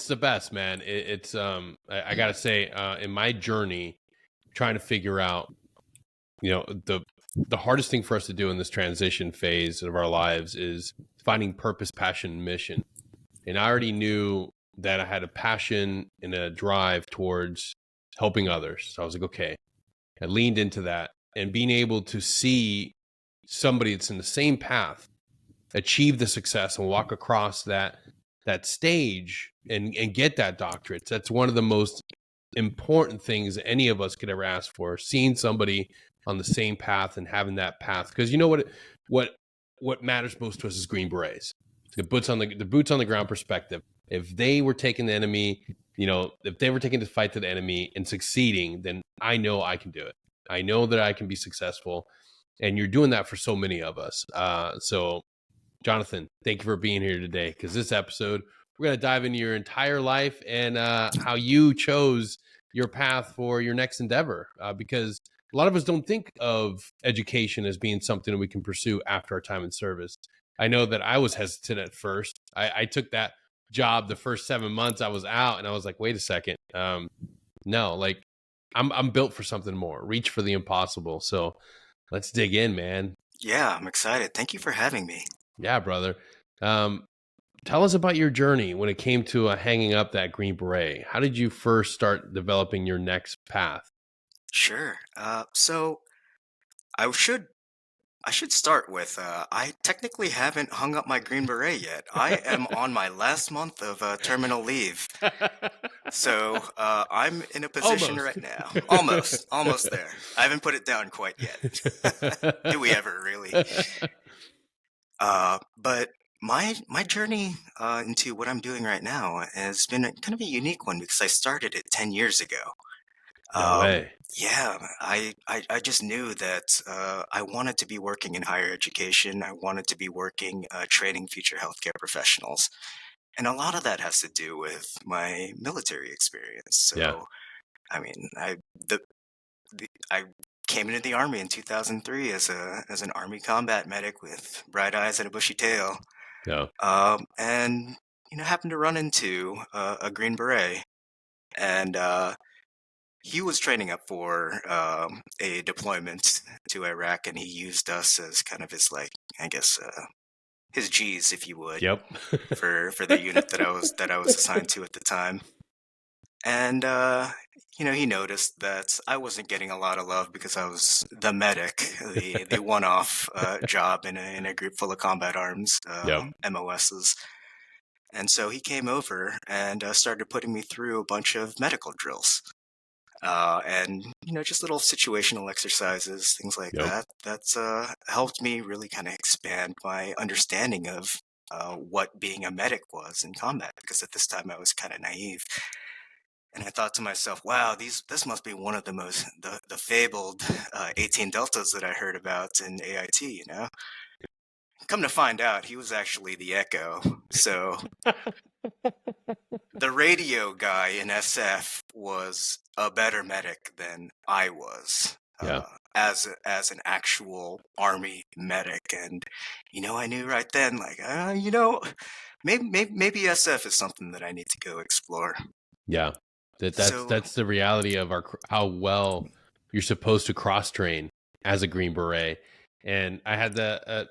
It's the best, man. I gotta say, in my journey, trying to figure out, you know, the hardest thing for us to do in this transition phase of our lives is finding purpose, passion, and mission. And I already knew that I had a passion and a drive towards helping others. So I was like, okay, I leaned into that, and being able to see somebody that's in the same path achieve the success and walk across that stage and get that doctorate. That's one of the most important things any of us could ever ask for. Seeing somebody on the same path and having that path, because you know what matters most to us is Green Berets. The boots on the ground perspective. If they were taking the enemy, if they were taking the fight to the enemy and succeeding, then I know I can do it. I know that I can be successful, and you're doing that for so many of us. So Jonathan, thank you for being here today, because this episode, we're going to dive into your entire life and how you chose your path for your next endeavor, because a lot of us don't think of education as being something that we can pursue after our time in service. I know that I was hesitant at first. I took that job the first 7 months I was out, and I was like, wait a second. No, like I'm built for something more. Reach for the impossible. So let's dig in, man. Yeah, I'm excited. Thank you for having me. Yeah, brother. Tell us about your journey when it came to hanging up that Green Beret. How did you first start developing your next path? Sure. So I should start with I technically haven't hung up my Green Beret yet. I am on my last month of terminal leave. So I'm in a position Almost. right now. Almost there. I haven't put it down quite yet. Do we ever really? But my journey into what I'm doing right now has been kind of a unique one because I started it 10 years ago. No way. Yeah, I just knew that I wanted to be working in higher education. I wanted to be working training future healthcare professionals. And a lot of that has to do with my military experience. Yeah. So, I mean, I came into the Army in 2003 as an Army combat medic with bright eyes and a bushy tail. Yeah. And, happened to run into a Green Beret. And he was training up for a deployment to Iraq, and he used us as kind of his, like, I guess, his G's, if you would, Yep. for the unit that I was assigned to at the time. And he noticed that I wasn't getting a lot of love because I was the medic, the one-off job in a group full of combat arms, Yep. MOSs. And so he came over and started putting me through a bunch of medical drills. And just little situational exercises, things like Yep. that. That's helped me really kind of expand my understanding of what being a medic was in combat. Because at this time I was kind of naive, and I thought to myself, "Wow, this must be one of the fabled 18 deltas that I heard about in AIT." Come to find out, he was actually the Echo. So the radio guy in SF was a better medic than I was, Yeah. as an actual Army medic. And I knew right then, like, maybe SF is something that I need to go explore. Yeah. That's So the reality of how well you're supposed to cross train as a Green Beret. And I had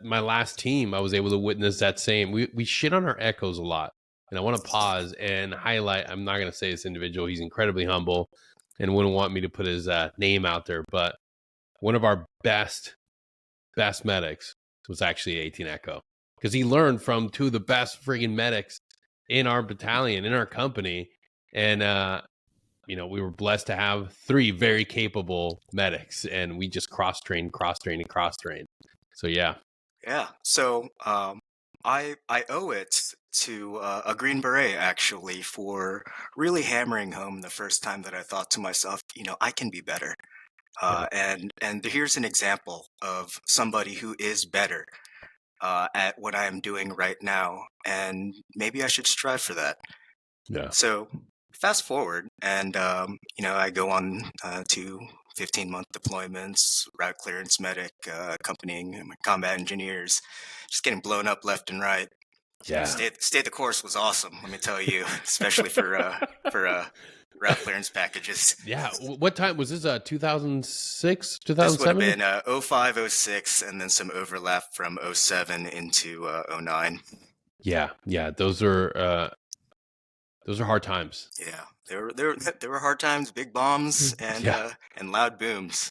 my last team, I was able to witness that same. We shit on our echoes a lot. And I want to pause and highlight, I'm not going to say this individual, he's incredibly humble and wouldn't want me to put his name out there, but one of our best medics was actually 18 Echo, because he learned from two of the best friggin' medics in our battalion, in our company. And we were blessed to have three very capable medics, and we just cross-train. So yeah. So I owe it to a Green Beret, actually, for really hammering home the first time that I thought to myself, I can be better. And here's an example of somebody who is better at what I am doing right now, and maybe I should strive for that. Yeah. So fast forward, and I go on to 15-month deployments, route clearance medic, accompanying my combat engineers, just getting blown up left and right. Yeah. Stay the course was awesome. Let me tell you, especially for route clearance packages. Yeah. What time was this? 2006, This would have 2007? been 05, 06, and then some overlap from '07 into '09. Yeah. Yeah. Those are hard times. Yeah, there were hard times, big bombs, Yeah. and loud booms.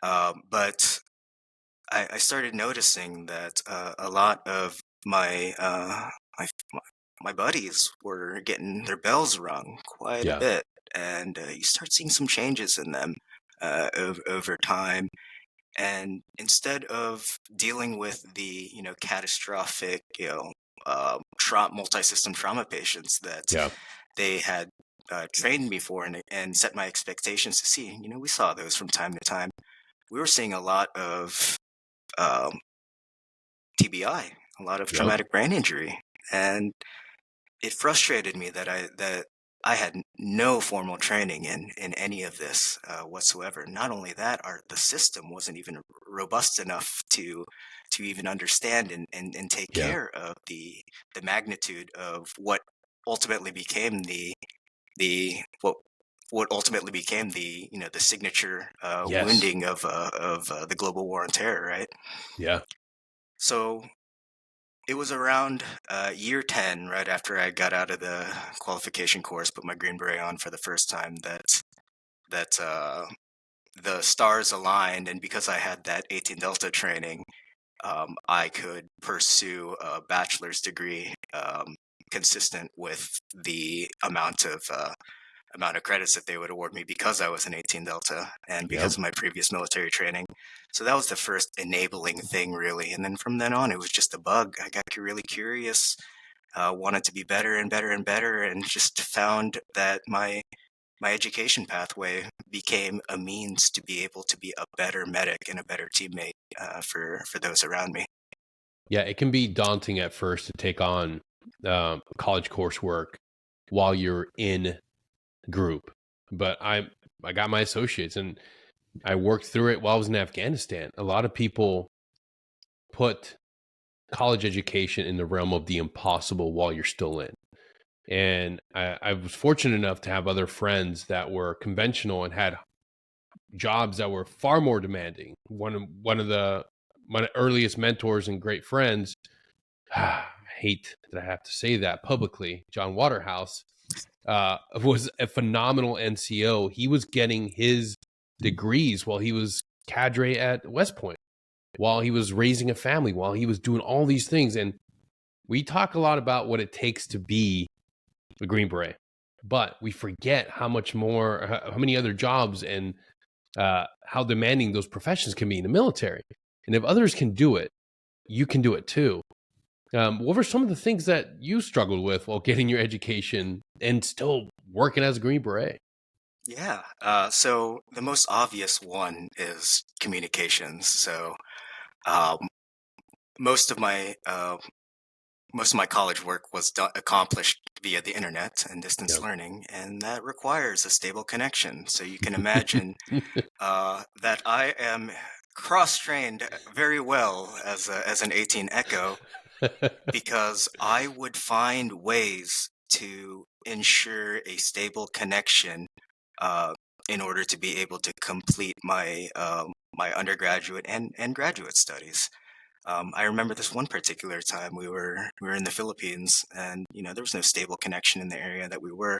But I started noticing that a lot of my my buddies were getting their bells rung quite a Yeah. bit, and you start seeing some changes in them over time. And instead of dealing with the catastrophic multi-system trauma patients that Yeah. they had trained me for and set my expectations to see, we saw those from time to time. We were seeing a lot of um, TBI, a lot of Yep. traumatic brain injury, and it frustrated me that I had no formal training in any of this whatsoever. Not only that, the system wasn't even robust enough to even understand and take Yeah. care of the magnitude of what ultimately became the what ultimately became the signature Yes. wounding of the global war on terror, right? Yeah. So it was around year 10, right after I got out of the qualification course, put my Green Beret on for the first time, that the stars aligned, and because I had that 18 Delta training, I could pursue a bachelor's degree consistent with the amount of credits that they would award me because I was an 18 Delta and because Yep. of my previous military training. So that was the first enabling thing, really. And then from then on, it was just a bug. I got really curious, wanted to be better and better and better, and just found that my education pathway became a means to be able to be a better medic and a better teammate for those around me. Yeah. It can be daunting at first to take on college coursework while you're in group, but I got my associates and I worked through it while I was in Afghanistan. A lot of people put college education in the realm of the impossible while you're still in. And I was fortunate enough to have other friends that were conventional and had jobs that were far more demanding. One of my earliest mentors and great friends, I hate that I have to say that publicly, John Waterhouse, was a phenomenal NCO. He was getting his degrees while he was cadre at West Point, while he was raising a family, while he was doing all these things. And we talk a lot about what it takes to be a Green Beret, but we forget how much more, how many other jobs and how demanding those professions can be in the military. And if others can do it, you can do it too. What were some of the things that you struggled with while getting your education and still working as a Green Beret? Yeah. So the most obvious one is communications. So um, most of my college work was accomplished via the internet and distance Yep. learning, and that requires a stable connection. So you can imagine that I am cross-trained very well as an 18 Echo because I would find ways to ensure a stable connection uh, in order to be able to complete my undergraduate and graduate studies. I remember this one particular time we were in the Philippines, and there was no stable connection in the area that we were.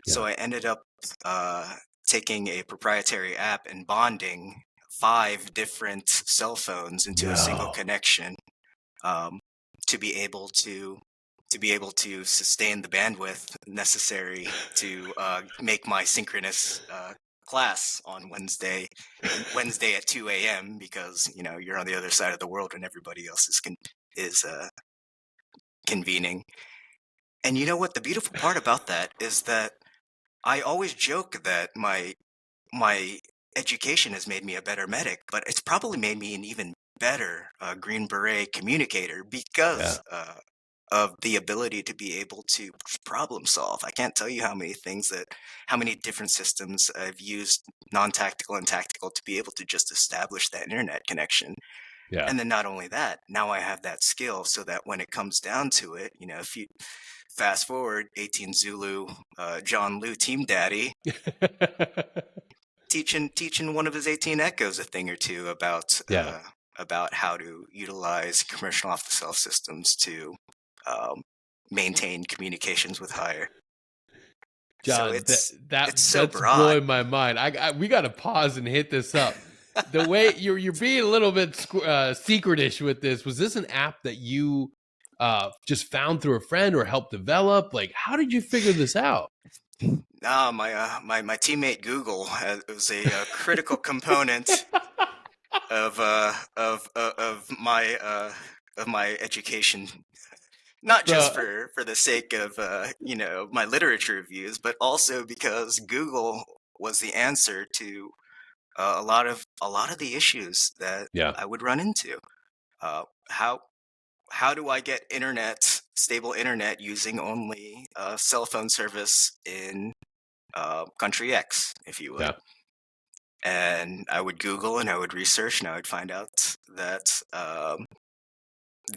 So Yeah. I ended up uh, taking a proprietary app and bonding 5 different cell phones into a single No. connection um, to be able to sustain the bandwidth necessary to make my synchronous class on Wednesday at 2 a.m. because you're on the other side of the world when everybody else is convening. And you know what? The beautiful part about that is that I always joke that my education has made me a better medic, but it's probably made me an even better Green Beret communicator Yeah. because of the ability to be able to problem solve. I can't tell you how many different systems I've used, non-tactical and tactical, to be able to just establish that internet connection. Yeah. And then not only that, now I have that skill so that when it comes down to it, if you fast forward 18 Zulu, John Liu Team Daddy, teaching one of his 18 Echoes a thing or two Yeah. about how to utilize commercial off-the-shelf systems to um, maintain communications with higher. So John, it's so that's broad. blowing my mind. We got to pause and hit this up. The way you're being a little bit secretish with this. Was this an app that you just found through a friend or helped develop? Like, how did you figure this out? My teammate Google was a critical component of my education, not just So, for the sake of my literature reviews, but also because Google was the answer to a lot of the issues that yeah, I would run into. Uh, how do I get stable internet using only cell phone service in country X, if you would? yeah, And I would Google and I would research and I would find out that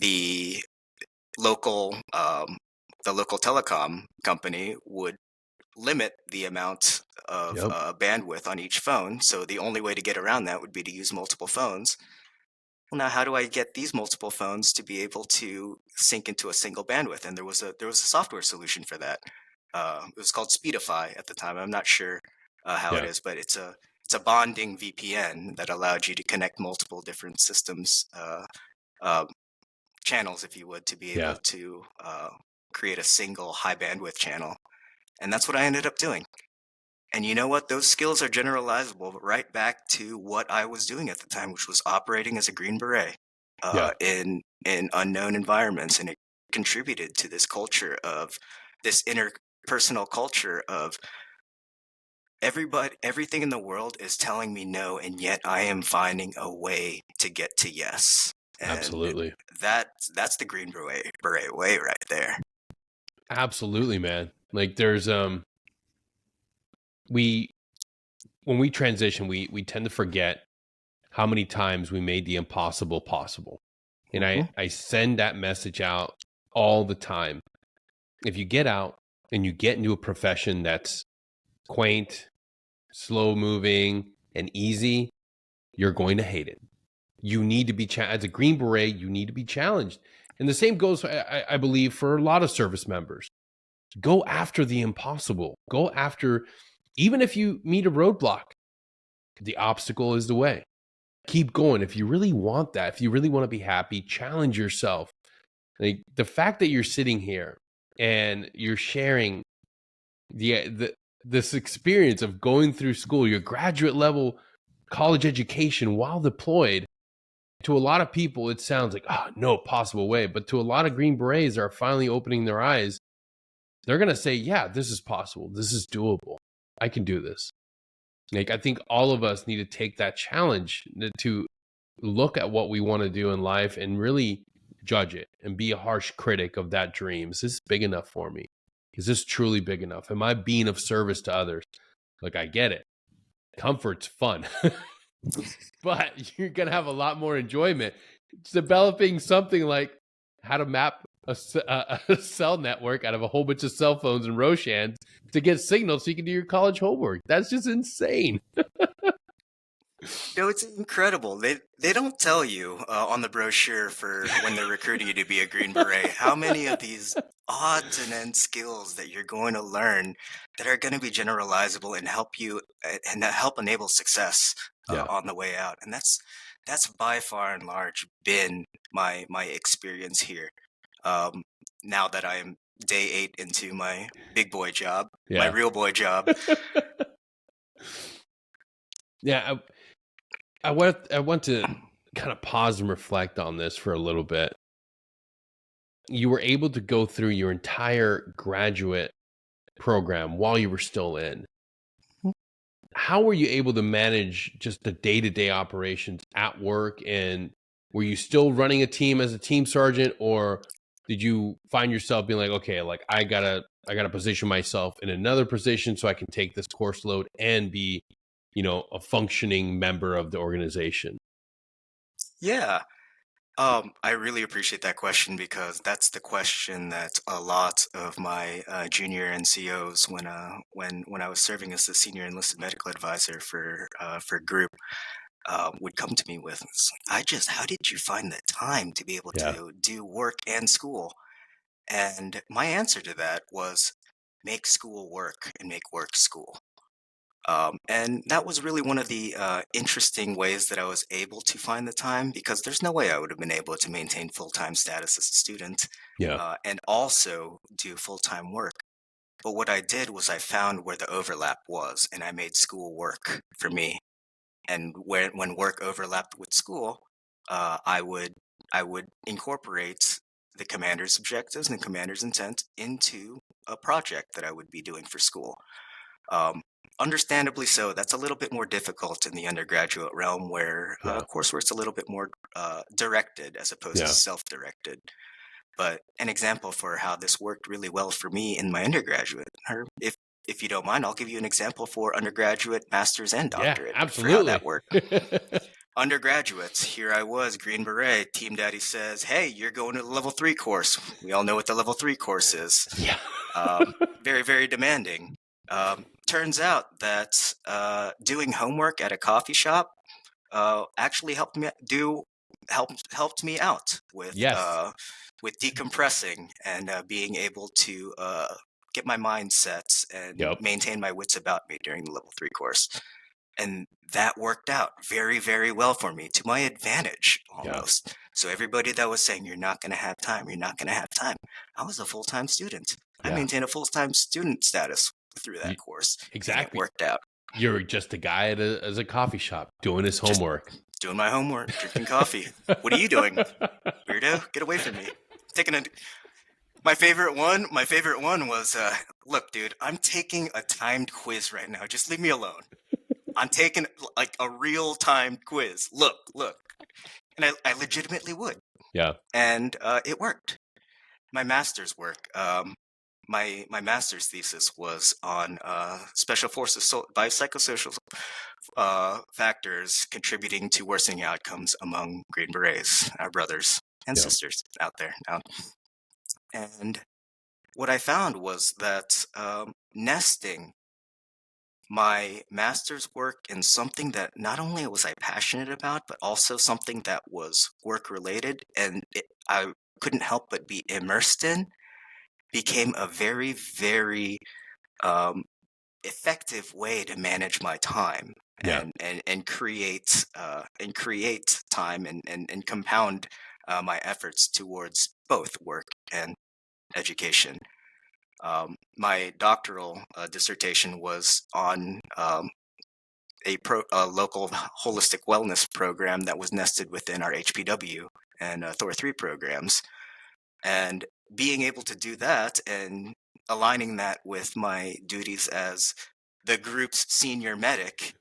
the local the local telecom company would limit the amount of yep, bandwidth on each phone. So the only way to get around that would be to use multiple phones. Well, now how do I get these multiple phones to be able to sync into a single bandwidth? And there was a software solution for that. It was called Speedify at the time. I'm not sure how it yeah, is, but it's a bonding VPN that allowed you to connect multiple different systems, uh, channels, if you would, to be able yeah. to create a single high bandwidth channel. And that's what I ended up doing. And you know what? Those skills are generalizable right back to what I was doing at the time, which was operating as a Green Beret Yeah, in unknown environments, and it contributed to this culture of this interpersonal culture of everything in the world is telling me no, and yet I am finding a way to get to yes. And absolutely. that's the Green Beret way right there. Absolutely, man. Like there's we when we transition, we tend to forget how many times we made the impossible possible. And Hmm. I send that message out all the time. If you get out and you get into a profession that's quaint, slow moving, and easy, you're going to hate it. You need to be as a Green Beret, you need to be challenged. And the same goes, I believe, for a lot of service members. Go after the impossible. Go after, even if you meet a roadblock, the obstacle is the way. Keep going. If you really want that, if you really want to be happy, challenge yourself. Like the fact that you're sitting here and you're sharing this experience of going through school, your graduate level college education while deployed, to a lot of people, it sounds like, oh, no possible way. But to a lot of Green Berets that are finally opening their eyes, they're going to say, yeah, this is possible. This is doable. I can do this. Like, I think all of us need to take that challenge to look at what we want to do in life and really judge it and be a harsh critic of that dream. Is this big enough for me? Is this truly big enough? Am I being of service to others? Look, I get it. Comfort's fun, but you're going to have a lot more enjoyment developing something like how to map a cell network out of a whole bunch of cell phones and Roshans to get signal so you can do your college homework. That's just insane. It's incredible. They don't tell you on the brochure for when they're recruiting you to be a Green Beret how many of these odds and end skills that you're going to learn that are going to be generalizable and help you and that help enable success Yeah. on the way out. And that's by far and large been my experience here. Um, Now that I am day 8 into my big boy job, my Yeah. real boy job. Yeah. I want to kind of pause and reflect on this for a little bit. You were able to go through your entire graduate program while you were still in. How were you able to manage just the day-to-day operations at work? And were you still running a team as a team sergeant, or did you find yourself being like, okay, like I gotta position myself in another position so I can take this course load and be, a functioning member of the organization? Yeah. I really appreciate that question because that's the question that a lot of my junior NCOs, when I was serving as the senior enlisted medical advisor for group, would come to me with. It's like, how did you find the time to be able Yeah. to do work and school? And my answer to that was make school work and make work school. And that was really one of the interesting ways that I was able to find the time because there's no way I would have been able to maintain full time status as a student Yeah. and also do full time work. But what I did was I found where the overlap was and I made school work for me. And when work overlapped with school, uh, I would I would incorporate the commander's objectives and the commander's intent into a project that I would be doing for school. Um, Understandably so, that's a little bit more difficult in the undergraduate realm where Yeah. coursework's a little bit more directed as opposed to Yeah. self-directed. But an example for how this worked really well for me in my undergraduate, or if you don't mind, I'll give you an example for undergraduate, master's, and Yeah. doctorate for how that Absolutely. worked. Undergraduates, here I was, Green Beret. Team Daddy says, "Hey, you're going to the level 3 course." We all know what the level 3 course is. Yeah. Very, very demanding. Turns out that doing homework at a coffee shop actually helped me out Yes. with decompressing and being able to get my mind set and Yep. maintain my wits about me during the level 3 course. And that worked out very, very well for me to my advantage Yeah. almost. So everybody that was saying, "You're not going to have time, you're not going to have time," I was a full time student. I Yeah. maintained a full time student status through that You, course, and it exactly. worked out. You're just a guy as a coffee shop doing his Just homework. doing my homework, drinking coffee. What are you doing, weirdo? Get away from me. Taking a My favorite one was, look, dude, I'm taking a timed quiz right now. Just leave me alone. I'm taking like a real timed quiz. Look. And I legitimately would. Yeah. And it worked. My master's work, my master's thesis was on special forces biopsychosocial factors contributing to worsening outcomes among Green Berets, our brothers and Yep. sisters out there now. And what I found was that nesting my master's work in something that not only was I passionate about, but also something that was work related and I couldn't help but be immersed in, became a very, very um, effective way to manage my time Yeah. and create time and compound my efforts towards both work and education. My doctoral dissertation was on a local holistic wellness program that was nested within our HPW and Thor 3 programs. And being able to do that and aligning that with my duties as the group's senior medic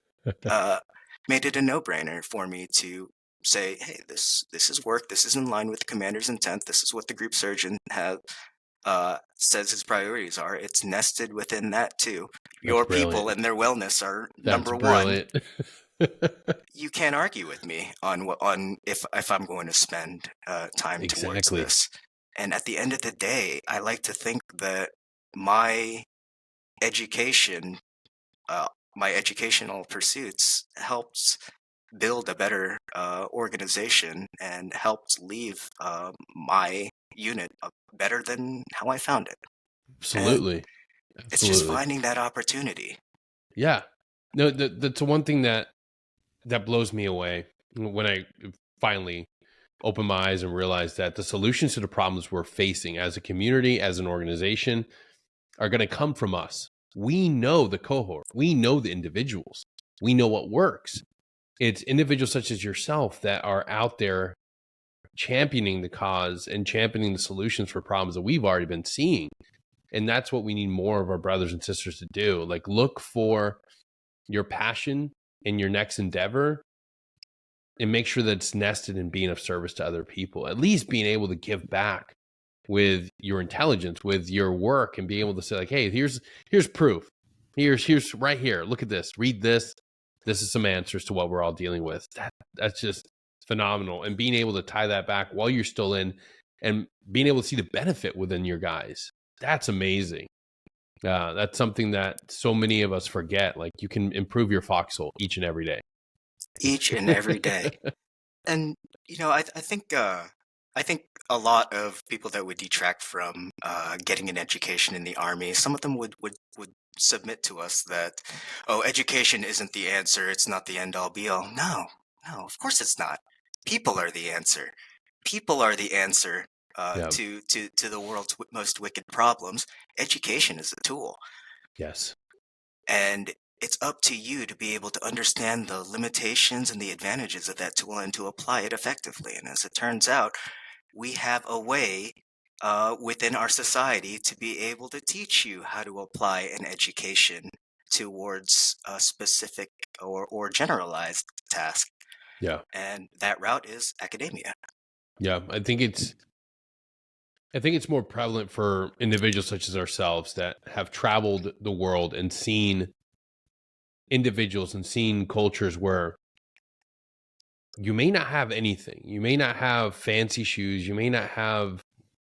uh, made it a no-brainer for me to say, "Hey, this is work. This is in line with the commander's intent. This is what the group surgeon has says his priorities are. It's nested within that too. That's Your people brilliant. and their wellness are That's number one. brilliant. You can't argue with me on if I'm going to spend time towards Exactly. this. And at the end of the day, I like to think that my education, uh, my educational pursuits, helped build a better organization and helped leave my unit better than how I found it. And Absolutely. it's just Absolutely. finding that opportunity. Yeah. No, that's one thing that blows me away when I finally open my eyes and realize that the solutions to the problems we're facing as a community, as an organization, are going to come from us. We know the cohort. We know the individuals. We know what works. It's individuals such as yourself that are out there championing the cause and championing the solutions for problems that we've already been seeing. And that's what we need more of our brothers and sisters to do. Like, look for your passion in your next endeavor and make sure that it's nested in being of service to other people, at least being able to give back with your intelligence, with your work, and being able to say, like, hey, here's proof. Here's right here. Look at this. Read this. This is some answers to what we're all dealing with. That's just It's phenomenal. And being able to tie that back while you're still in and being able to see the benefit within your guys, that's amazing. That's something that so many of us forget. Like, you can improve your foxhole each and every day. Each and every day. And I think a lot of people that would detract from getting an education in the army, some of them would submit to us that, oh, education isn't the answer. It's not the end all be all. No, no, of course it's not. People are the answer. People are the answer Yeah. to the world's most wicked problems. Education is a tool. Yes. And it's up to you to be able to understand the limitations and the advantages of that tool and to apply it effectively. And as it turns out, we have a way within our society to be able to teach you how to apply an education towards a specific or generalized task. Yeah. And that route is academia. Yeah. I think it's more prevalent for individuals such as ourselves that have traveled the world and seen individuals and seen cultures where you may not have anything. You may not have fancy shoes. You may not have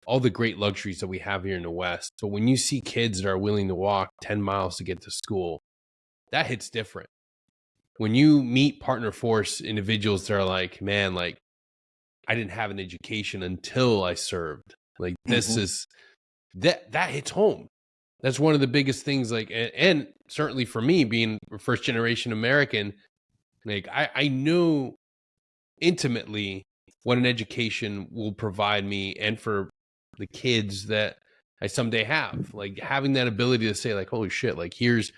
all the great luxuries that we have here in the West. But when you see kids that are willing to walk 10 miles to get to school, that hits different. When you meet partner force individuals that are like, man, like, I didn't have an education until I served. Like, this is that hits home. That's one of the biggest things. Like, and certainly for me, being a first generation American, like, I knew intimately what an education will provide me and for the kids that I someday have. Like, having that ability to say, like, holy shit, like, here's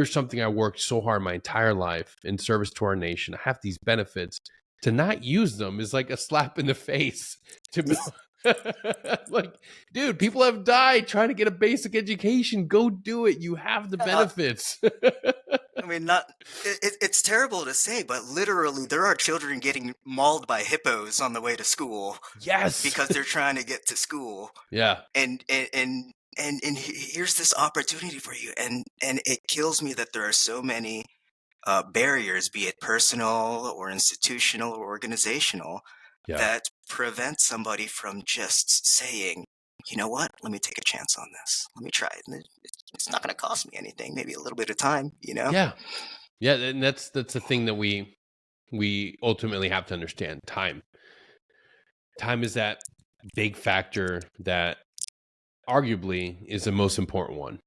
something I worked so hard my entire life in service to our nation. I have these benefits. To not use them is like a slap in the face to me. Like, dude, people have died trying to get a basic education. Go do it. You have the benefits. I mean, it's terrible to say, but literally there are children getting mauled by hippos on the way to school. Yes. Because they're trying to get to school. Yeah. And here's this opportunity for you. And it kills me that there are so many barriers, be it personal or institutional or organizational, that prevent somebody from just saying, you know what, let me take a chance on this. Let me try it. And it's not going to cost me anything, maybe a little bit of time, you know? Yeah. Yeah. And that's the thing that we ultimately have to understand. Time is that big factor that arguably is the most important one.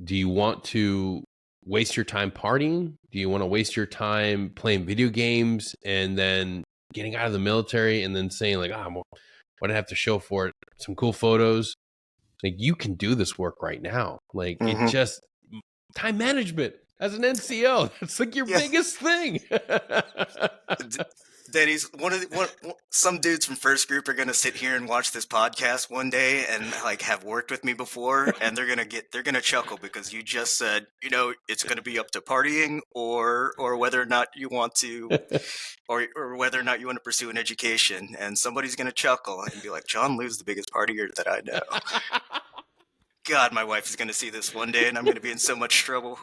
Do you want to waste your time partying? Do you want to waste your time playing video games and then getting out of the military and then saying, like, what do I have to show for it? Some cool photos. Like, you can do this work right now. Like, it just, time management as an NCO, that's like your biggest thing. Denny's some dudes from first group are gonna sit here and watch this podcast one day and like have worked with me before, and they're gonna chuckle because you just said, you know, it's gonna be up to partying or whether or not you want to or whether or not you want to pursue an education, and somebody's gonna chuckle and be like, John Lou's the biggest partier that I know. God, my wife is gonna see this one day and I'm gonna be in so much trouble.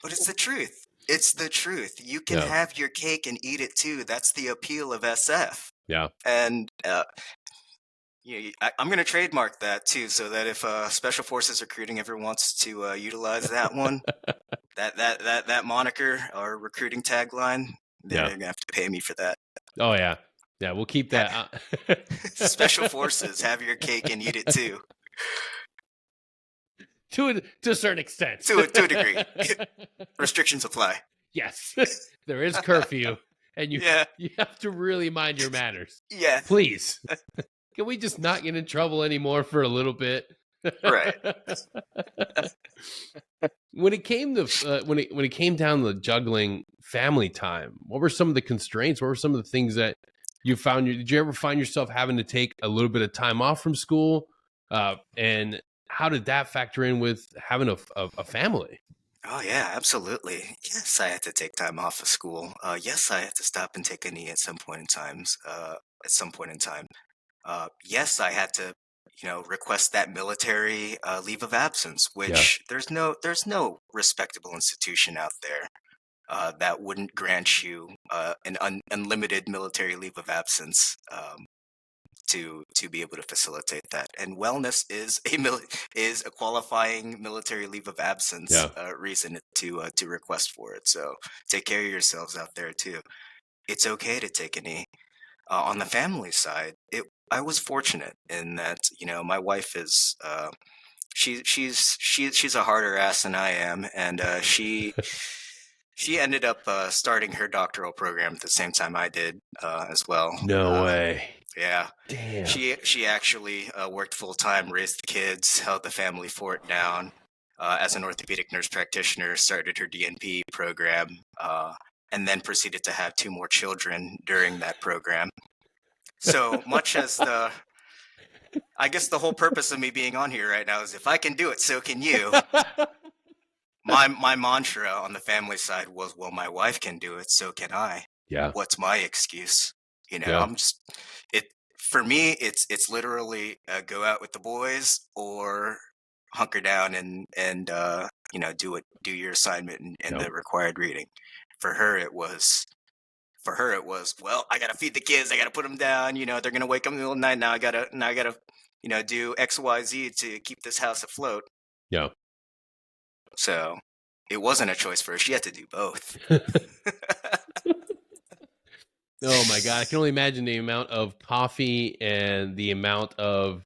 But it's the truth. It's the truth. You can have your cake and eat it too. That's the appeal of SF. Yeah. And I'm going to trademark that too, so that if Special Forces Recruiting ever wants to utilize that one, that moniker or recruiting tagline, they're going to have to pay me for that. Oh yeah, yeah. We'll keep that. Special Forces, have your cake and eat it too. To a certain extent. To a degree. Restrictions apply. Yes. There is curfew. And you have to really mind your manners. Yeah. Please. Can we just not get in trouble anymore for a little bit? Right. When it came to when it came down to juggling family time, what were some of the constraints? What were some of the things that you found? Did you ever find yourself having to take a little bit of time off from school? And how did that factor in with having a family? Oh yeah, absolutely. Yes, I had to take time off of school. Yes, I had to stop and take a knee at some point in times. Yes, I had to, request that military leave of absence, which there's no respectable institution out there that wouldn't grant you an unlimited military leave of absence to be able to facilitate that. And wellness is is a qualifying military leave of absence Yeah. reason to request for it. So take care of yourselves out there too. It's okay to take a knee. On the family side, it I was fortunate in that my wife is she's a harder ass than I am, and she ended up starting her doctoral program at the same time I did as well. No way. Yeah, Damn. she actually worked full time, raised the kids, held the family fort down. As an orthopedic nurse practitioner, started her DNP program, and then proceeded to have two more children during that program. So much as I guess the whole purpose of me being on here right now is if I can do it, so can you. My mantra on the family side was, well, my wife can do it, so can I. Yeah. What's my excuse? Yeah. I'm just it for me. It's literally go out with the boys or hunker down and do your assignment and Yep. the required reading. For her, it was. Well, I gotta feed the kids. I gotta put them down. They're gonna wake up in the middle of the night. Now I gotta do X, Y, Z to keep this house afloat. Yeah. So it wasn't a choice for her. She had to do both. Oh my God. I can only imagine the amount of coffee and the amount of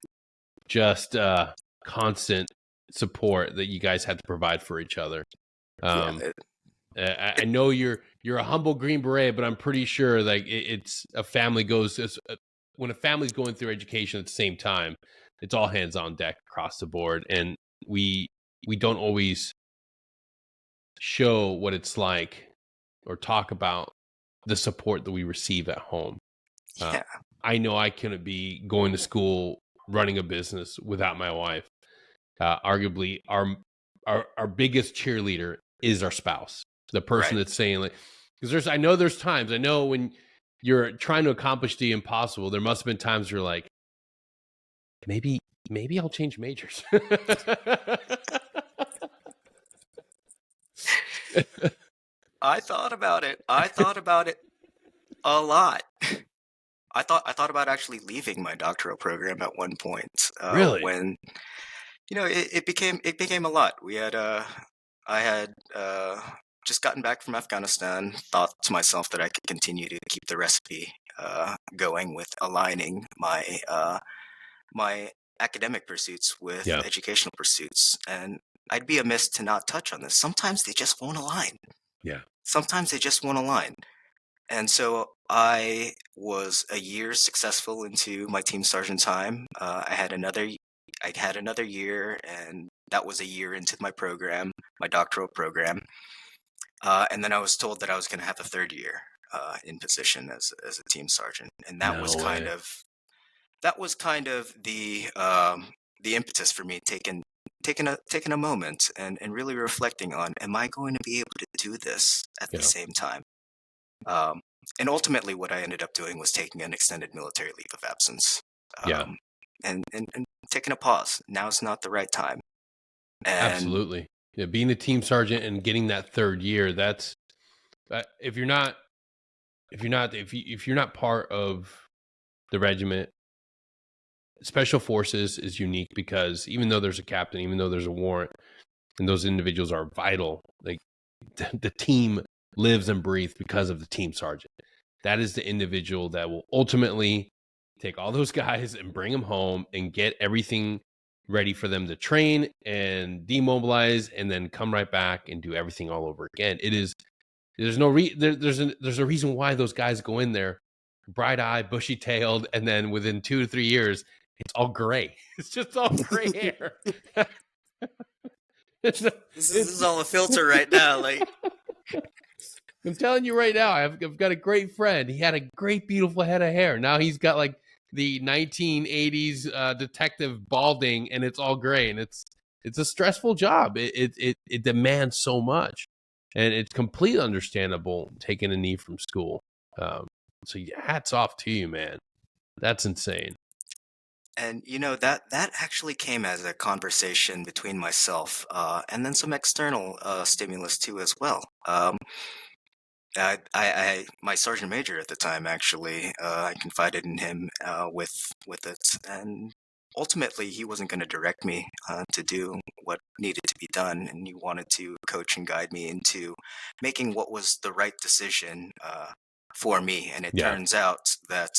just constant support that you guys had to provide for each other. I know you're a humble Green Beret, but I'm pretty sure like it's a family when a family's going through education at the same time, it's all hands on deck across the board. And we don't always show what it's like or talk about the support that we receive at home. Yeah. I know I couldn't be going to school, running a business without my wife. Arguably, our biggest cheerleader is our spouse, the person that's saying like, because I know when you're trying to accomplish the impossible, there must have been times where you're like, maybe I'll change majors. I thought about it a lot. I thought about actually leaving my doctoral program at one point. Really? When it became a lot. I had just gotten back from Afghanistan. Thought to myself that I could continue to keep the recipe going with aligning my academic pursuits with educational pursuits, and I'd be amiss to not touch on this. Sometimes they just won't align. Yeah. Sometimes they just won't align. And so I was a year successful into my team sergeant time. I had another year, and that was a year into my program, my doctoral program. And then I was told that I was going to have a third year in position as a team sergeant, and that was kind of the impetus for me taking a moment and really reflecting on, am I going to be able to do this at the same time? And ultimately, what I ended up doing was taking an extended military leave of absence. And taking a pause. Now's not the right time. And absolutely. Yeah, being a team sergeant and getting that third year, that's if you're not part of the regiment, special forces is unique because even though there's a captain, even though there's a warrant, and those individuals are vital, like the team lives and breathes because of the team sergeant. That is the individual that will ultimately take all those guys and bring them home and get everything ready for them to train and demobilize and then come right back and do everything all over again. There's a reason why those guys go in there bright-eyed, bushy-tailed, and then within 2 to 3 years, it's all gray. It's just all gray hair. This is all a filter right now. Like, I'm telling you right now, I've got a great friend. He had a great, beautiful head of hair. Now he's got like the 1980s detective balding, and it's all gray. And it's a stressful job. It demands so much, and it's completely understandable taking a knee from school. So hats off to you, man. That's insane. And that actually came as a conversation between myself and then some external stimulus too as well. my sergeant major at the time, actually, I confided in him with it, and ultimately he wasn't going to direct me to do what needed to be done, and he wanted to coach and guide me into making what was the right decision for me. And it Yeah, turns out that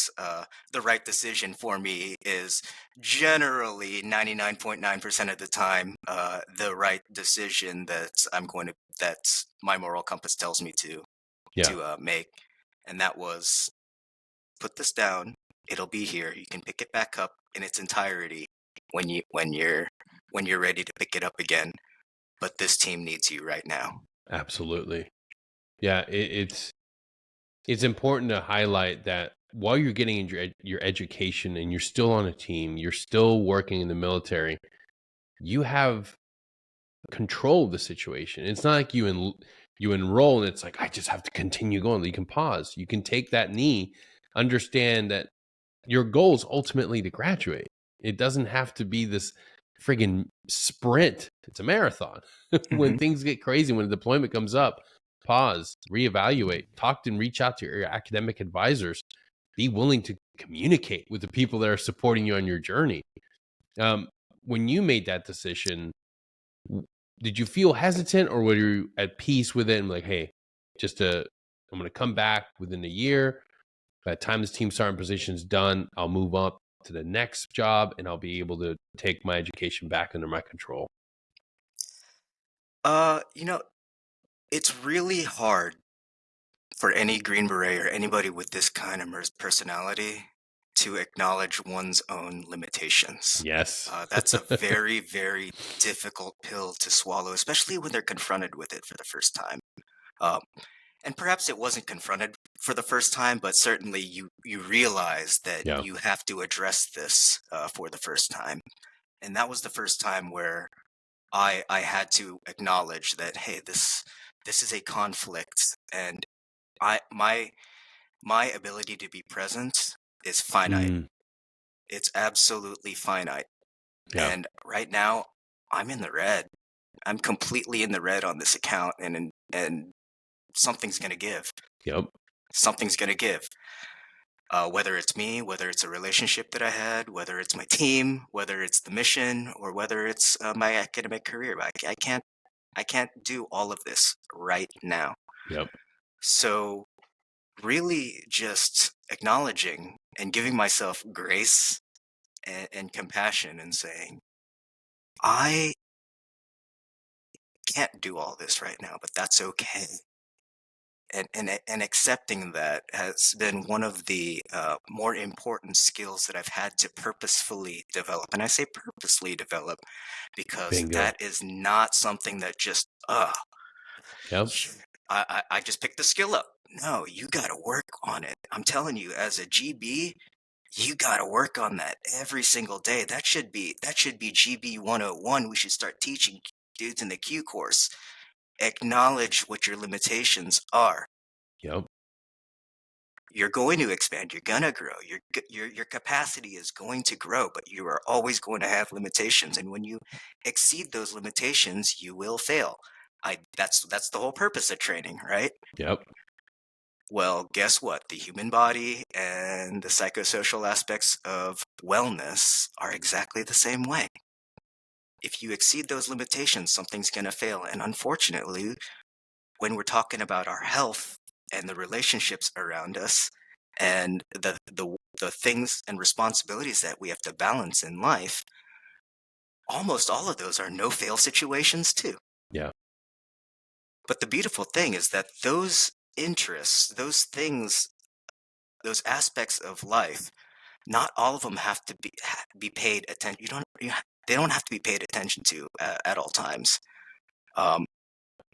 the right decision for me is generally 99.9% of the time the right decision that my moral compass tells me yeah, to make, and that was put this down. It'll be here. You can pick it back up in its entirety when you're ready to pick it up again. But this team needs you right now. absolutely. Yeah, it's important to highlight that while you're getting your education and you're still on a team, you're still working in the military, you have control of the situation. It's not like you enroll and it's like I just have to continue going. You can pause. You can take that knee, understand that your goal is ultimately to graduate. It doesn't have to be this friggin' sprint. It's a marathon. When Hmm. things get crazy, when a deployment comes up, pause, reevaluate, talk and reach out to your academic advisors. Be willing to communicate with the people that are supporting you on your journey. Um, when you made that decision, did you feel hesitant or were you at peace with it and like, hey, I'm going to come back within a year. By the time this team starting position is done, I'll move up to the next job and I'll be able to take my education back under my control. You know, it's really hard for any Green Beret or anybody with this kind of personality to acknowledge one's own limitations. Yes. That's a very, very difficult pill to swallow, especially when they're confronted with it for the first time. Um, and perhaps it wasn't confronted for the first time, but certainly you realize that Yeah. you have to address this for the first time. And that was the first time where I had to acknowledge that, hey, this is a conflict, and I my ability to be present is finite. Mm, It's absolutely finite. yeah. And right now, I'm in the red. I'm completely in the red on this account, and something's gonna give. Yep. Something's gonna give. Whether it's me, whether it's a relationship that I had, whether it's my team, whether it's the mission, or whether it's my academic career. I can't do all of this right now. Yep. So really just acknowledging and giving myself grace and compassion and saying, I can't do all this right now, but that's okay. And accepting that has been one of the more important skills that I've had to purposefully develop. And I say purposely develop because Bingo. that is not something that just, Yep. I just picked the skill up. No, you got to work on it. I'm telling you, as a GB, you got to work on that every single day. That should be GB 101. We should start teaching dudes in the Q course. Acknowledge what your limitations are. Yep. You're going to expand. You're gonna grow. Your capacity is going to grow, but you are always going to have limitations. And when you exceed those limitations, you will fail. That's the whole purpose of training, right? Yep. Well, guess what? The human body and the psychosocial aspects of wellness are exactly the same way. If you exceed those limitations, something's going to fail. And unfortunately, when we're talking about our health and the relationships around us and the things and responsibilities that we have to balance in life, almost all of those are no fail situations too. Yeah. But the beautiful thing is that those interests, those things, those aspects of life, not all of them have to be paid attention. They don't have to be paid attention to at all times. Um,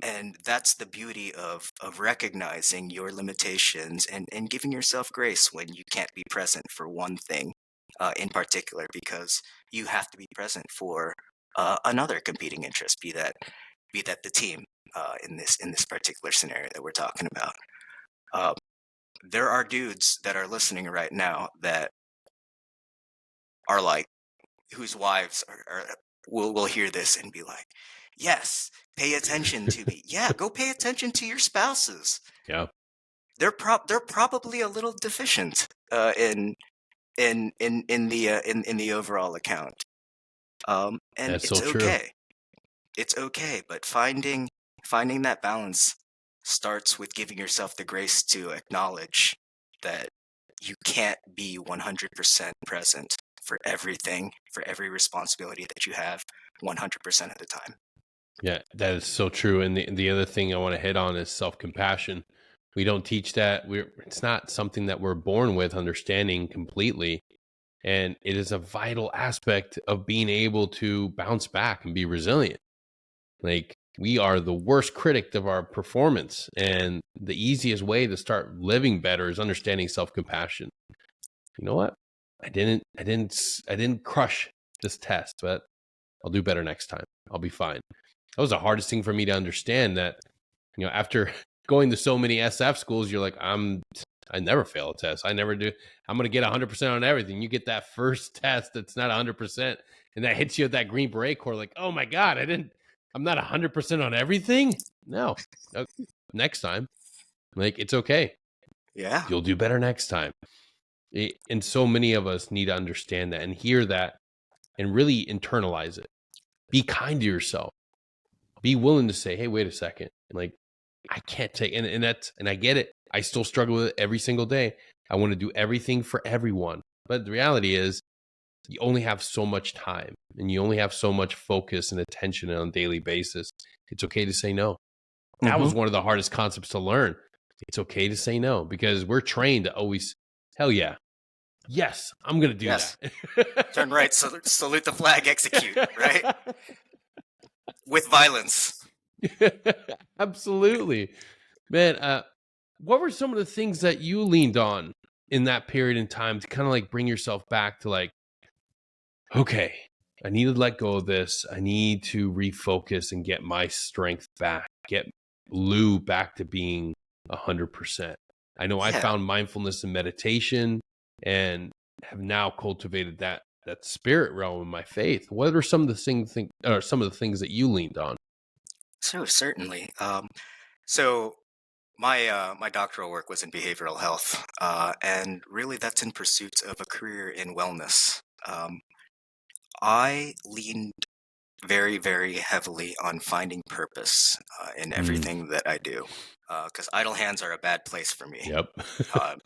and that's the beauty of recognizing your limitations and giving yourself grace when you can't be present for one thing in particular, because you have to be present for another competing interest, be that the team in this particular scenario that we're talking about. Uh, there are dudes that are listening right now that are like, whose wives will hear this and be like, "Yes, pay attention to me." Yeah, go pay attention to your spouses. Yeah. they're probably a little deficient in the overall account. And That's so true. it's okay, but finding that balance starts with giving yourself the grace to acknowledge that you can't be 100% present for everything, for every responsibility that you have 100% of the time. Yeah, that is so true. And the other thing I want to hit on is self-compassion. We don't teach that. It's not something that we're born with understanding completely. And it is a vital aspect of being able to bounce back and be resilient. Like, we are the worst critic of our performance. And the easiest way to start living better is understanding self-compassion. You know what? I didn't crush this test, but I'll do better next time. I'll be fine. That was the hardest thing for me to understand, that, after going to so many SF schools, you're like, I never fail a test. I never do. I'm going to get 100% on everything. You get that first test that's not 100%, and that hits you at that Green Beret core, like, oh my God, I'm not 100% on everything. No, next time, like, it's okay. Yeah. You'll do better next time. And so many of us need to understand that and hear that and really internalize it. Be kind to yourself. Be willing to say, hey, wait a second. Like, I can't take, and I get it. I still struggle with it every single day. I want to do everything for everyone. But the reality is, you only have so much time, and you only have so much focus and attention on a daily basis. It's okay to say no. That Mm-hmm. was one of the hardest concepts to learn. It's okay to say no, because we're trained to always, hell yeah, yes, I'm going to do Yes. that. Turn right, salute the flag, execute, right? With violence. Absolutely. Man, what were some of the things that you leaned on in that period in time to kind of like bring yourself back to, like, okay, I need to let go of this. I need to refocus and get my strength back, get Lou back to being 100%. I know I Yeah. found mindfulness and meditation and have now cultivated that spirit realm in my faith. What are some of the things that you leaned on? So certainly. So my doctoral work was in behavioral health, and really that's in pursuit of a career in wellness. I leaned very, very heavily on finding purpose in Mm, everything that I do, because idle hands are a bad place for me. yep.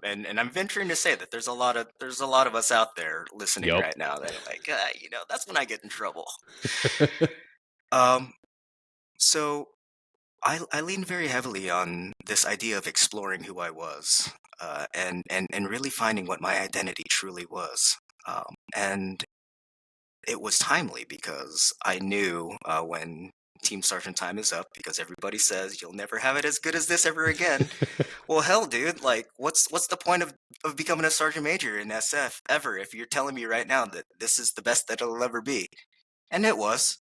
And I'm venturing to say that there's a lot of us out there listening Yep. right now that are like, that's when I get in trouble. Um, so I leaned very heavily on this idea of exploring who I was, and really finding what my identity truly was. And it was timely because I knew when Team Sergeant time is up, because everybody says you'll never have it as good as this ever again. Well, hell, dude, like, what's the point of becoming a sergeant major in SF ever if you're telling me right now that this is the best that it'll ever be? And it was.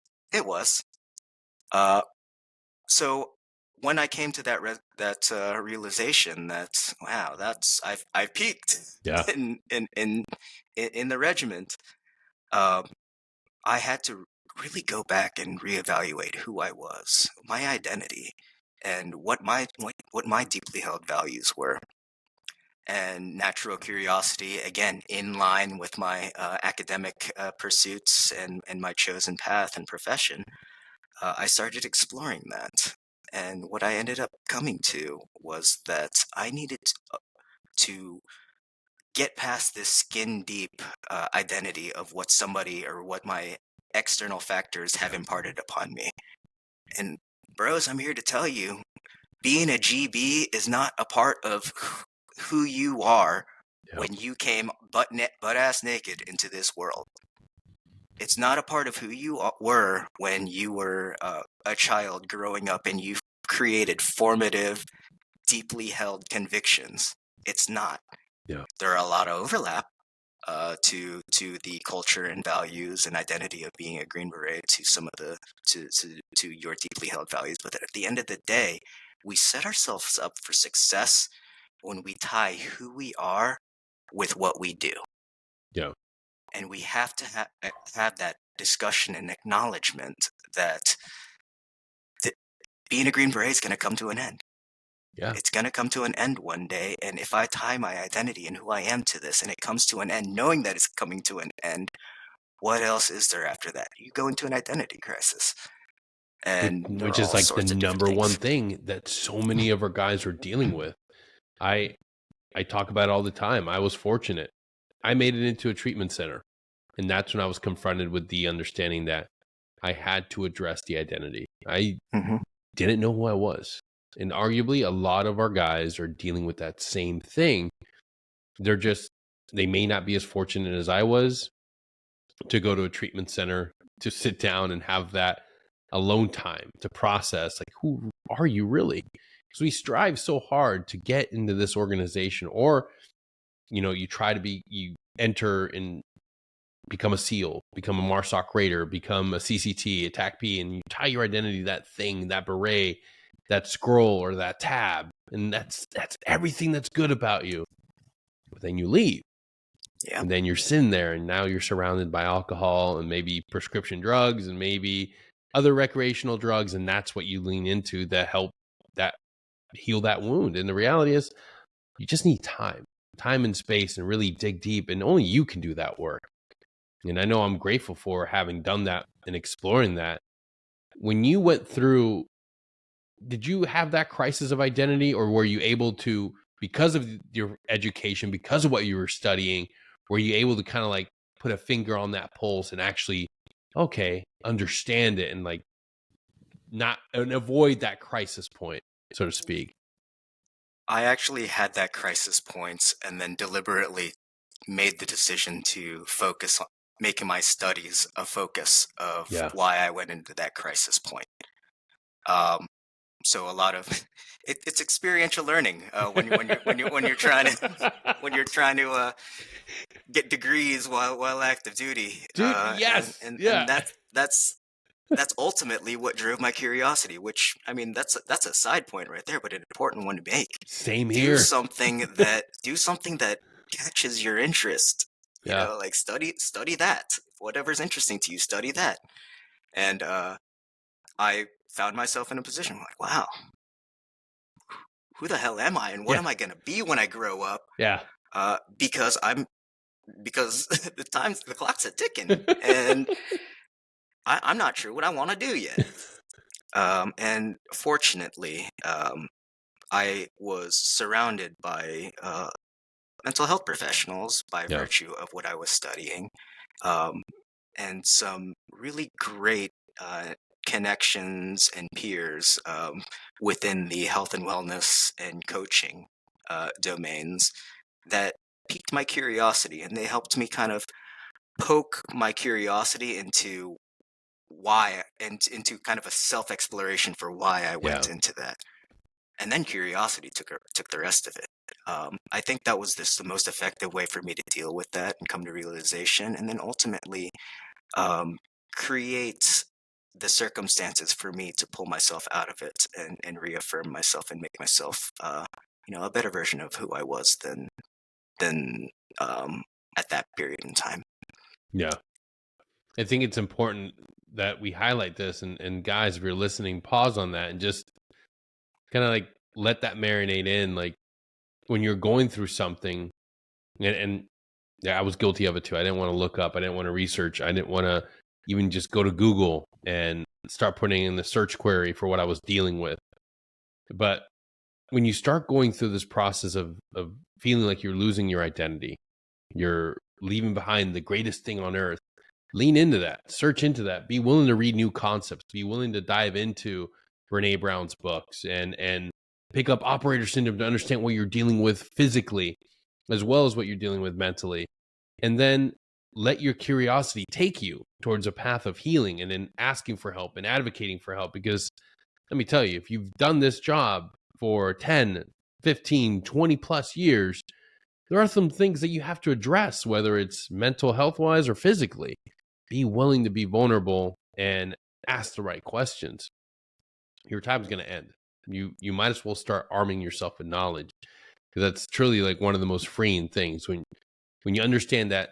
Uh, so when I came to that realization that, wow, I've peaked Yeah. in in in in the regiment, um, I had to really go back and reevaluate who I was, my identity, and what my deeply held values were. And natural curiosity, again, in line with my academic pursuits and my chosen path and profession, I started exploring that. And what I ended up coming to was that I needed to get past this skin deep identity of what somebody or what my external factors have Yeah. imparted upon me. And bros, I'm here to tell you, being a GB is not a part of who you are Yep. when you came butt ass naked into this world. It's not a part of who you were when you were a child growing up and you created formative, deeply held convictions. It's not. Yeah. There are a lot of overlap to the culture and values and identity of being a Green Beret, to some of the to your deeply held values. But at the end of the day, we set ourselves up for success when we tie who we are with what we do, Yeah. and we have to have that discussion and acknowledgement that being a Green Beret is going to come to an end. Yeah. It's going to come to an end one day. And if I tie my identity and who I am to this and it comes to an end, knowing that it's coming to an end, what else is there after that? You go into an identity crisis. And there Which are is all like the sorts of different number one things. thing that so many of our guys are dealing with. I talk about it all the time. I was fortunate. I made it into a treatment center. And that's when I was confronted with the understanding that I had to address the identity. I Hmm. didn't know who I was. And arguably, a lot of our guys are dealing with that same thing. They may not be as fortunate as I was to go to a treatment center, to sit down and have that alone time to process, like, who are you really? Because we strive so hard to get into this organization, or, you enter and become a SEAL, become a MARSOC Raider, become a CCT, a TACP, and you tie your identity to that thing, that beret, that scroll, or that tab. And that's everything that's good about you. But then you leave. Yeah. And then you're sitting there, and now you're surrounded by alcohol and maybe prescription drugs and maybe other recreational drugs. And that's what you lean into to help that heal that wound. And the reality is, you just need time and space, and really dig deep. And only you can do that work. And I know I'm grateful for having done that and exploring that. When you went through, did you have that crisis of identity, or were you able to, because of your education, because of what you were studying, were you able to kind of like put a finger on that pulse and actually, okay, understand it, and like not and avoid that crisis point, so to speak? I actually had that crisis points and then deliberately made the decision to focus on making my studies a focus of Yeah. why I went into that crisis point. Um, so a lot of it's experiential learning when you're trying to get degrees while active duty, Dude, yes. and Yeah. that's ultimately what drove my curiosity. Which, I mean, that's a side point right there, but an important one to make. Same Do here. something that catches your interest. Yeah. Like study that. Whatever's interesting to you, study that. And I found myself in a position like, wow, who the hell am I, and what Yeah. am I gonna be when I grow up? Yeah. Because the clock's a ticking, and I'm not sure what I want to do yet. And fortunately, I was surrounded by mental health professionals by Yeah. virtue of what I was studying, um, and some really great connections and peers within the health and wellness and coaching domains that piqued my curiosity, and they helped me kind of poke my curiosity into why and into kind of a self exploration for why I Yeah. went into that. And then curiosity took the rest of it. I think that was the most effective way for me to deal with that and come to realization, and then ultimately um, create the circumstances for me to pull myself out of it and reaffirm myself and make myself, a better version of who I was than at that period in time. Yeah. I think it's important that we highlight this, and guys, if you're listening, pause on that and just kind of like let that marinate in. Like, when you're going through something, and yeah, I was guilty of it too. I didn't want to look up. I didn't want to research. I didn't want to even just go to Google and start putting in the search query for what I was dealing with. But when you start going through this process of feeling like you're losing your identity, you're leaving behind the greatest thing on earth, lean into that, search into that, be willing to read new concepts, be willing to dive into Brene Brown's books, and pick up operator syndrome to understand what you're dealing with physically as well as what you're dealing with mentally. And then let your curiosity take you towards a path of healing, and then asking for help and advocating for help. Because let me tell you, if you've done this job for 10, 15, 20 plus years, there are some things that you have to address, whether it's mental health wise or physically. Be willing to be vulnerable and ask the right questions. Your time's going to end. You might as well start arming yourself with knowledge, because that's truly like one of the most freeing things when you understand that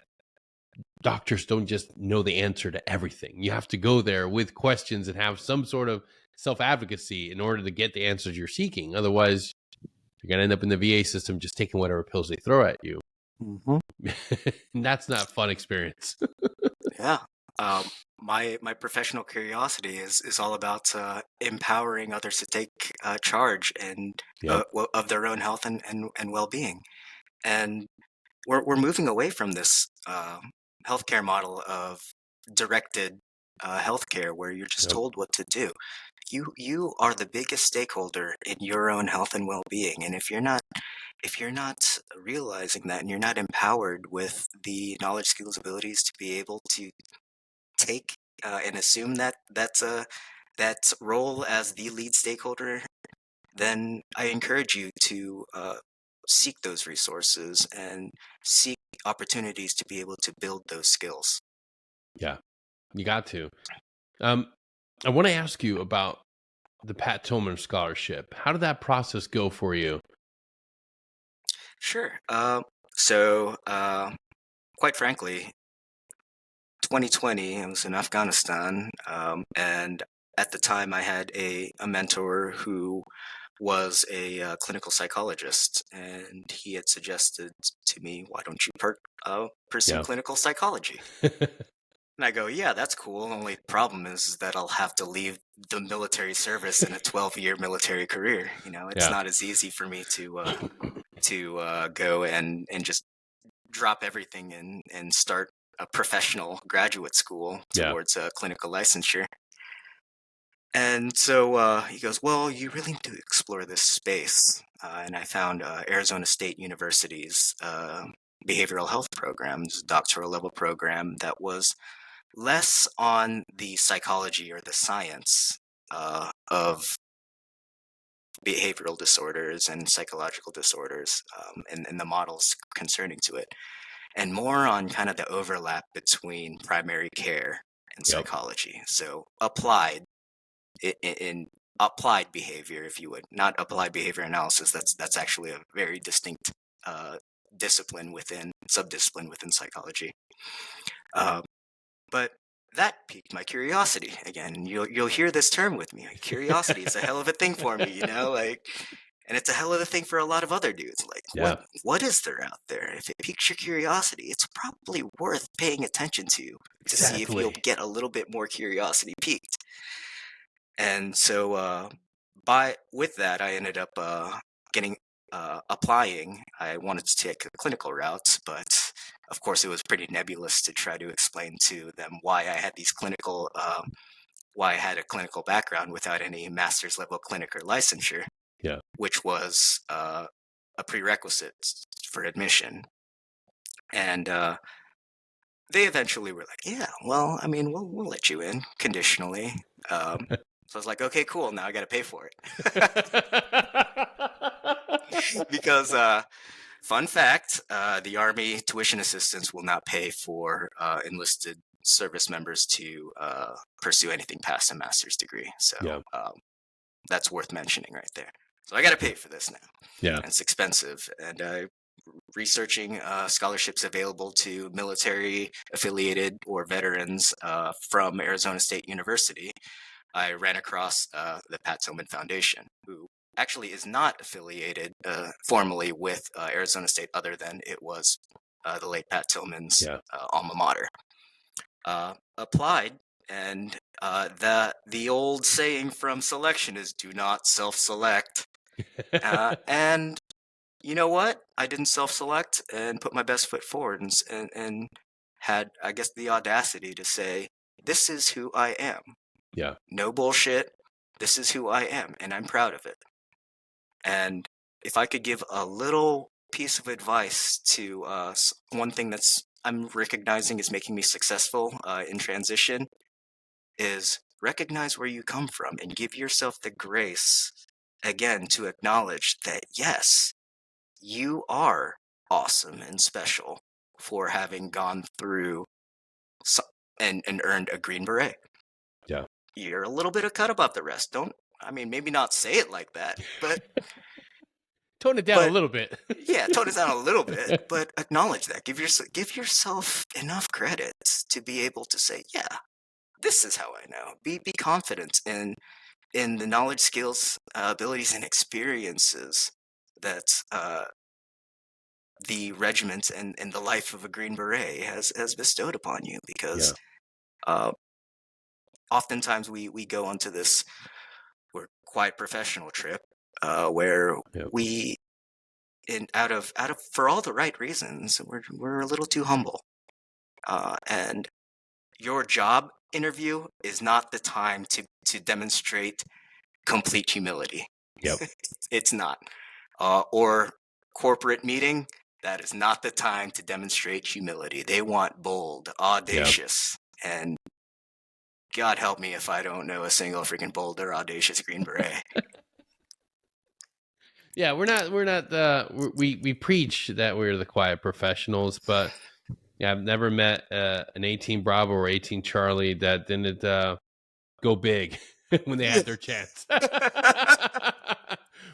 doctors don't just know the answer to everything. You have to go there with questions and have some sort of self-advocacy in order to get the answers you're seeking. Otherwise, You're going to end up in the VA system just taking whatever pills they throw at you. Hmm. And that's not a fun experience. Yeah. Um, my professional curiosity is all about empowering others to take charge and Yep. of their own health and well-being. And we're moving away from this healthcare model of directed healthcare where you're just Yep. told what to do. You are the biggest stakeholder in your own health and well-being, and if you're not realizing that and you're not empowered with the knowledge, skills, abilities to be able to take and assume that role as the lead stakeholder, then I encourage you to seek those resources and seek opportunities to be able to build those skills. Yeah. You got to. Um, I want to ask you about the Pat Tillman Scholarship. How did that process go for you? Sure. So, quite frankly, 2020, I was in Afghanistan, and at the time I had a mentor who was a clinical psychologist, and he had suggested to me, "Why don't you pursue Yeah. clinical psychology?" And I go, "Yeah, that's cool. Only problem is that I'll have to leave the military service in a 12-year military career. It's Yeah. not as easy for me to go and just drop everything and start a professional graduate school Yeah. towards a clinical licensure." And so he goes, "Well, you really need to explore this space." And I found Arizona State University's behavioral health programs, doctoral level program that was less on the psychology or the science of behavioral disorders and psychological disorders, and the models concerning to it, and more on kind of the overlap between primary care and Yep. psychology. So applied in applied behavior, if you would, not applied behavior analysis. That's actually a very distinct uh, subdiscipline within psychology. Uh, but that piqued my curiosity again. And you'll hear this term with me. Like, curiosity is a hell of a thing for me, like. And it's a hell of a thing for a lot of other dudes. Like, Yeah. what is there out there? If it piques your curiosity, it's probably worth paying attention to see if you'll Exactly. get a little bit more curiosity piqued. And so, by with that, I ended up getting applying. I wanted to take a clinical route, but of course, it was pretty nebulous to try to explain to them why I had a clinical background without any master's level clinic or licensure, Yeah. which was a prerequisite for admission. And they eventually were like, "Yeah, well, I mean, we'll let you in conditionally." So I was like, "Okay, cool. Now I got to pay for it." Because fun fact, the Army tuition assistance will not pay for enlisted service members to pursue anything past a master's degree. So Yeah. that's worth mentioning right there. So I got to pay for this now. Yeah. And it's expensive. And researching scholarships available to military affiliated or veterans from Arizona State University, I ran across the Pat Tillman Foundation, who actually is not affiliated formally with Arizona State, other than it was the late Pat Tillman's Yeah. alma mater. Applied, and the old saying from selection is "Do not self-select." And you know what? I didn't self-select and put my best foot forward, and had, I guess, the audacity to say, "This is who I am. Yeah. No bullshit. This is who I am, and I'm proud of it." And if I could give a little piece of advice to one thing that's I'm recognizing is making me successful in transition, is recognize where you come from and give yourself the grace again to acknowledge that yes, you are awesome and special for having gone through so- and earned a Green Beret. Yeah. You're a little bit of cut above the rest. Don't, I mean, maybe not say it like that, Tone it down a but little bit. yeah, tone it down a little bit, but acknowledge that. Give yourself enough credit to be able to say, yeah, this is how I know. Be confident in the knowledge, skills, abilities, and experiences that the regiment and the life of a Green Beret has bestowed upon you. Because Yeah. uh, oftentimes we go onto this we're quite professional trip where Yep. we in out of for all the right reasons we're a little too humble, and your job interview is not the time to demonstrate complete humility. Yep. It's not. Or corporate meeting, that is not the time to demonstrate humility. They want bold, Yep. audacious, and God help me if I don't know a single freaking bold or audacious Green Beret. Yeah, we preach that we're the quiet professionals, but yeah, I've never met an 18 Bravo or 18 Charlie that didn't go big when they had their chance.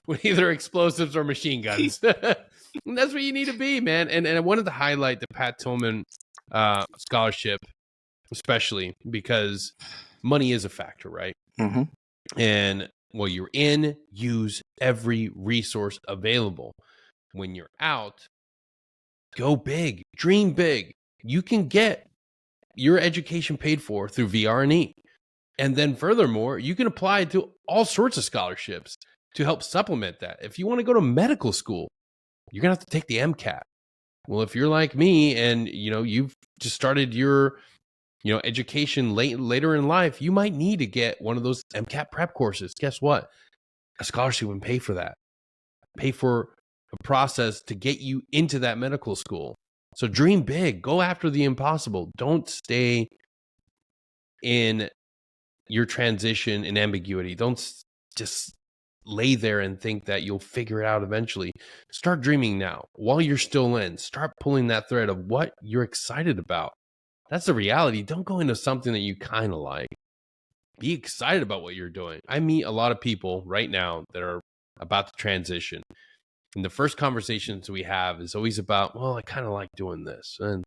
With either explosives or machine guns. And that's what you need to be, man. And I wanted to highlight the Pat Tillman scholarship, especially because money is a factor, right? Mm-hmm. And while you're in, use every resource available. When you're out, go big, dream big. You can get your education paid for through VR&E. And then furthermore, you can apply to all sorts of scholarships to help supplement that. If you want to go to medical school, you're going to have to take the MCAT. Well, if you're like me and, you've just started your, education later in life, you might need to get one of those MCAT prep courses. Guess what? A scholarship would pay for that. Pay for a process to get you into that medical school. So dream big, go after the impossible. Don't stay in your transition and ambiguity. Don't just lay there and think that you'll figure it out eventually. Start dreaming now while you're still in. Start pulling that thread of what you're excited about. That's the reality. Don't go into something that you kind of like. Be excited about what you're doing. I meet a lot of people right now that are about to transition. And the first conversations we have is always about, well, I kind of like doing this. And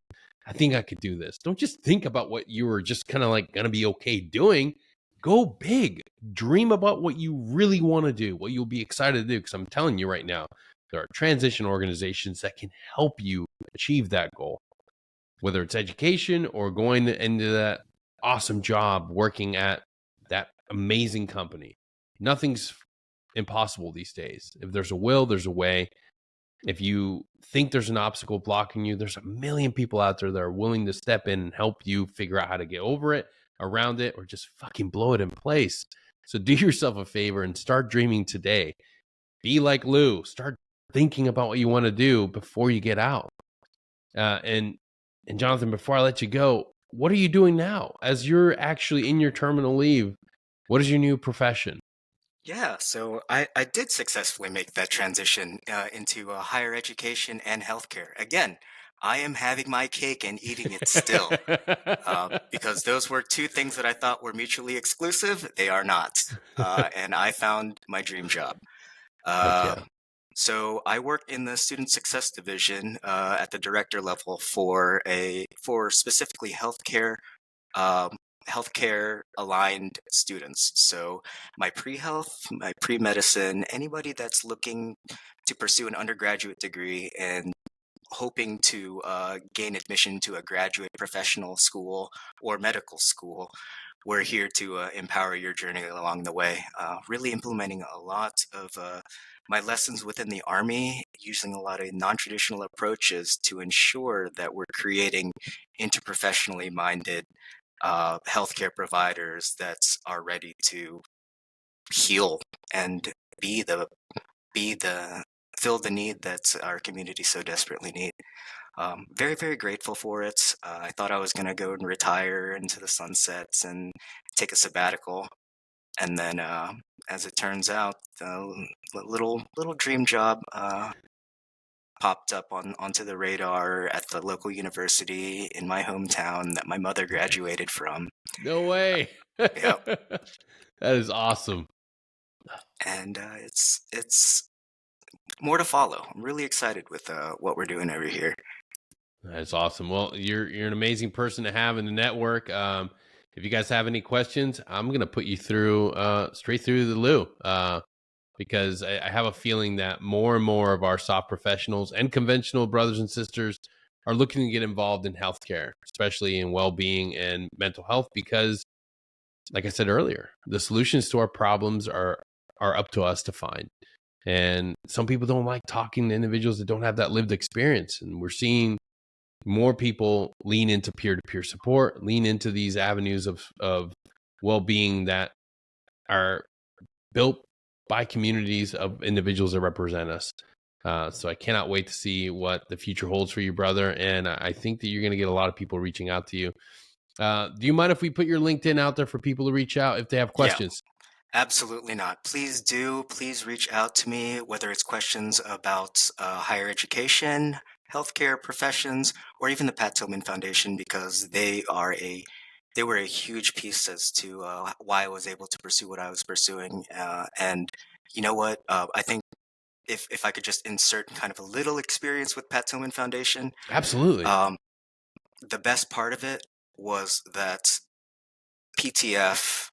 I think I could do this. Don't just think about what you were just kind of like going to be okay doing. Go big. Dream about what you really want to do, what you'll be excited to do. Because I'm telling you right now, there are transition organizations that can help you achieve that goal, whether it's education or going into that awesome job working at that amazing company. Nothing's impossible these days. If there's a will, there's a way. If you think there's an obstacle blocking you, there's a million people out there that are willing to step in and help you figure out how to get over it, around it, or just fucking blow it in place. So do yourself a favor and start dreaming today. Be like Lou. Start thinking about what you want to do before you get out. And Jonathan, before I let you go, what are you doing now as you're actually in your terminal leave? What is your new profession? Yeah, so I did successfully make that transition into higher education and healthcare. Again, I am having my cake and eating it still, because those were two things that I thought were mutually exclusive. They are not. And I found my dream job. Heck Uh, yeah. so I work in the student success division at the director level for specifically um, healthcare aligned students. So my pre-health, my pre-medicine, anybody that's looking to pursue an undergraduate degree and hoping to gain admission to a graduate professional school or medical school, we're here to empower your journey along the way. Really implementing a lot of my lessons within the Army, using a lot of non-traditional approaches to ensure that we're creating interprofessionally minded healthcare providers that are ready to heal and be the be the fill the need that our community so desperately need. Very, very grateful for it. I thought I was going to go and retire into the sunsets and take a sabbatical, and then, as it turns out, the little dream job popped up onto the radar at the local university in my hometown that my mother graduated from. No way. Yep, That is awesome. and it's more to follow. I'm really excited with what we're doing over here. That's awesome. Well, you're an amazing person to have in the network. If you guys have any questions, I'm gonna put you through straight through the Lou. because I have a feeling that more and more of our soft professionals and conventional brothers and sisters are looking to get involved in healthcare, especially in well-being and mental health, because like I said earlier, the solutions to our problems are up to us to find. And some people don't like talking to individuals that don't have that lived experience. And we're seeing more people lean into peer-to-peer support, lean into these avenues of well-being that are built by communities of individuals that represent us. So I cannot wait to see what the future holds for you, brother. And I think that you're going to get a lot of people reaching out to you. Do you mind if we put your LinkedIn out there for people to reach out if they have Yeah, questions? absolutely not. Please do. Please reach out to me, whether it's questions about higher education, healthcare professions, or even the Pat Tillman Foundation, because they were a huge piece as to why I was able to pursue what I was pursuing. And you know what? I think if I could just insert kind of a little experience with Pat Tillman Foundation, Absolutely. um, the best part of it was that PTF.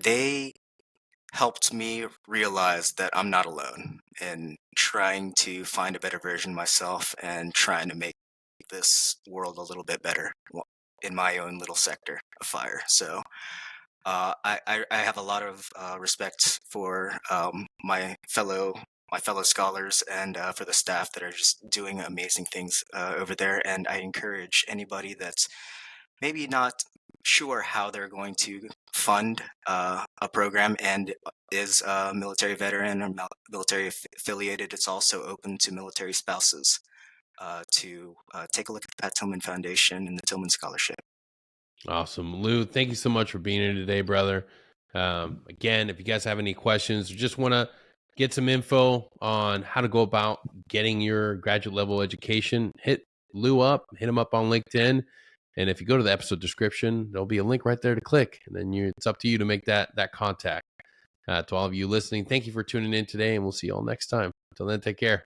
They helped me realize that I'm not alone in trying to find a better version of myself and trying to make this world a little bit better in my own little sector of fire. So I have a lot of respect for my fellow scholars and for the staff that are just doing amazing things over there. And I encourage anybody that's maybe not sure how they're going to fund a program and is a military veteran or military affiliated. It's also open to military spouses to take a look at the Pat Tillman Foundation and the Tillman Scholarship. Awesome. Lou, thank you so much for being here today, brother. Again, if you guys have any questions or just want to get some info on how to go about getting your graduate level education, hit Lou up, hit him up on LinkedIn. And if you go to the episode description, there'll be a link right there to click. And then it's up to you to make that contact. To all of you listening, thank you for tuning in today, and we'll see you all next time. Until then, take care.